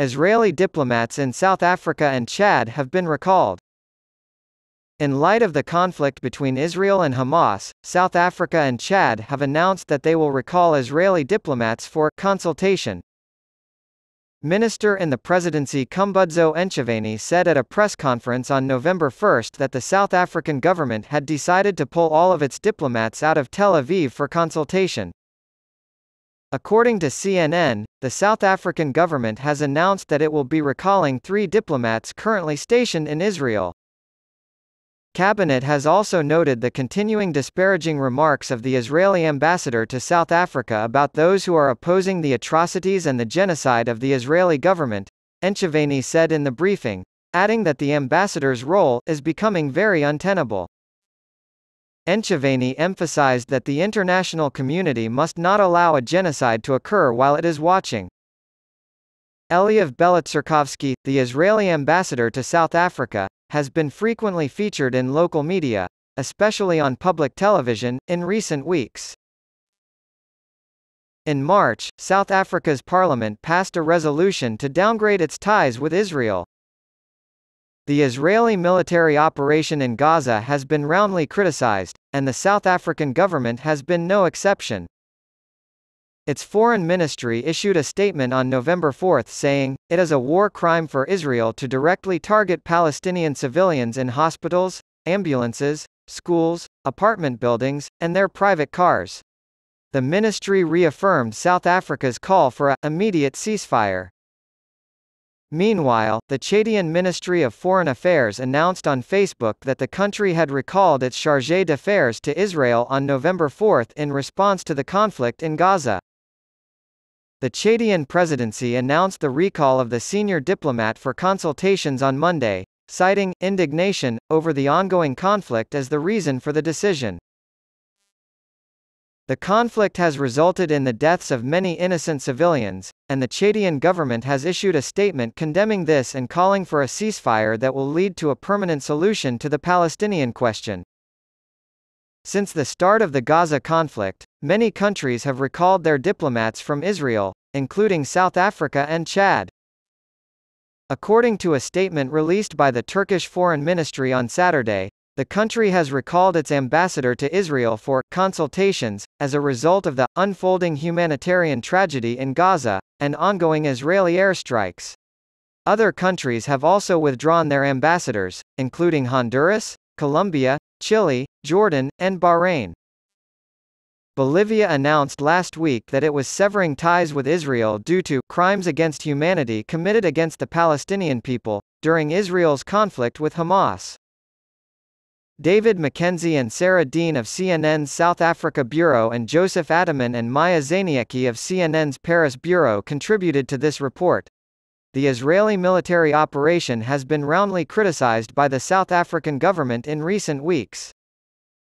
Israeli diplomats in South Africa and Chad have been recalled. In light of the conflict between Israel and Hamas, South Africa and Chad have announced that they will recall Israeli diplomats for consultation. Minister in the presidency Khumbudzo Ntshavheni said at a press conference on November 1 that the South African government had decided to pull all of its diplomats out of Tel Aviv for consultation. According to CNN, the South African government has announced that it will be recalling 3 diplomats currently stationed in Israel. Cabinet has also noted the continuing disparaging remarks of the Israeli ambassador to South Africa about those who are opposing the atrocities and the genocide of the Israeli government, Ntshavheni said in the briefing, adding that the ambassador's role is becoming very untenable. Ntshavheni emphasized that the international community must not allow a genocide to occur while it is watching. Eliav Belotserkovsky, the Israeli ambassador to South Africa, has been frequently featured in local media, especially on public television, in recent weeks. In March, South Africa's parliament passed a resolution to downgrade its ties with Israel. The Israeli military operation in Gaza has been roundly criticized, and the South African government has been no exception. Its foreign ministry issued a statement on November 4 saying, "It is a war crime for Israel to directly target Palestinian civilians in hospitals, ambulances, schools, apartment buildings, and their private cars." The ministry reaffirmed South Africa's call for an immediate ceasefire. Meanwhile, the Chadian Ministry of Foreign Affairs announced on Facebook that the country had recalled its chargé d'affaires to Israel on November 4 in response to the conflict in Gaza. The Chadian presidency announced the recall of the senior diplomat for consultations on Monday, citing indignation over the ongoing conflict as the reason for the decision. The conflict has resulted in the deaths of many innocent civilians, and the Chadian government has issued a statement condemning this and calling for a ceasefire that will lead to a permanent solution to the Palestinian question. Since the start of the Gaza conflict, many countries have recalled their diplomats from Israel, including South Africa and Chad. According to a statement released by the Turkish Foreign Ministry on Saturday, the country has recalled its ambassador to Israel for consultations, as a result of the unfolding humanitarian tragedy in Gaza, and ongoing Israeli airstrikes. Other countries have also withdrawn their ambassadors, including Honduras, Colombia, Chile, Jordan, and Bahrain. Bolivia announced last week that it was severing ties with Israel due to crimes against humanity committed against the Palestinian people, during Israel's conflict with Hamas. David Mackenzie and Sarah Dean of CNN's South Africa Bureau and Joseph Adaman and Maya Zaniecki of CNN's Paris Bureau contributed to this report. The Israeli military operation has been roundly criticized by the South African government in recent weeks.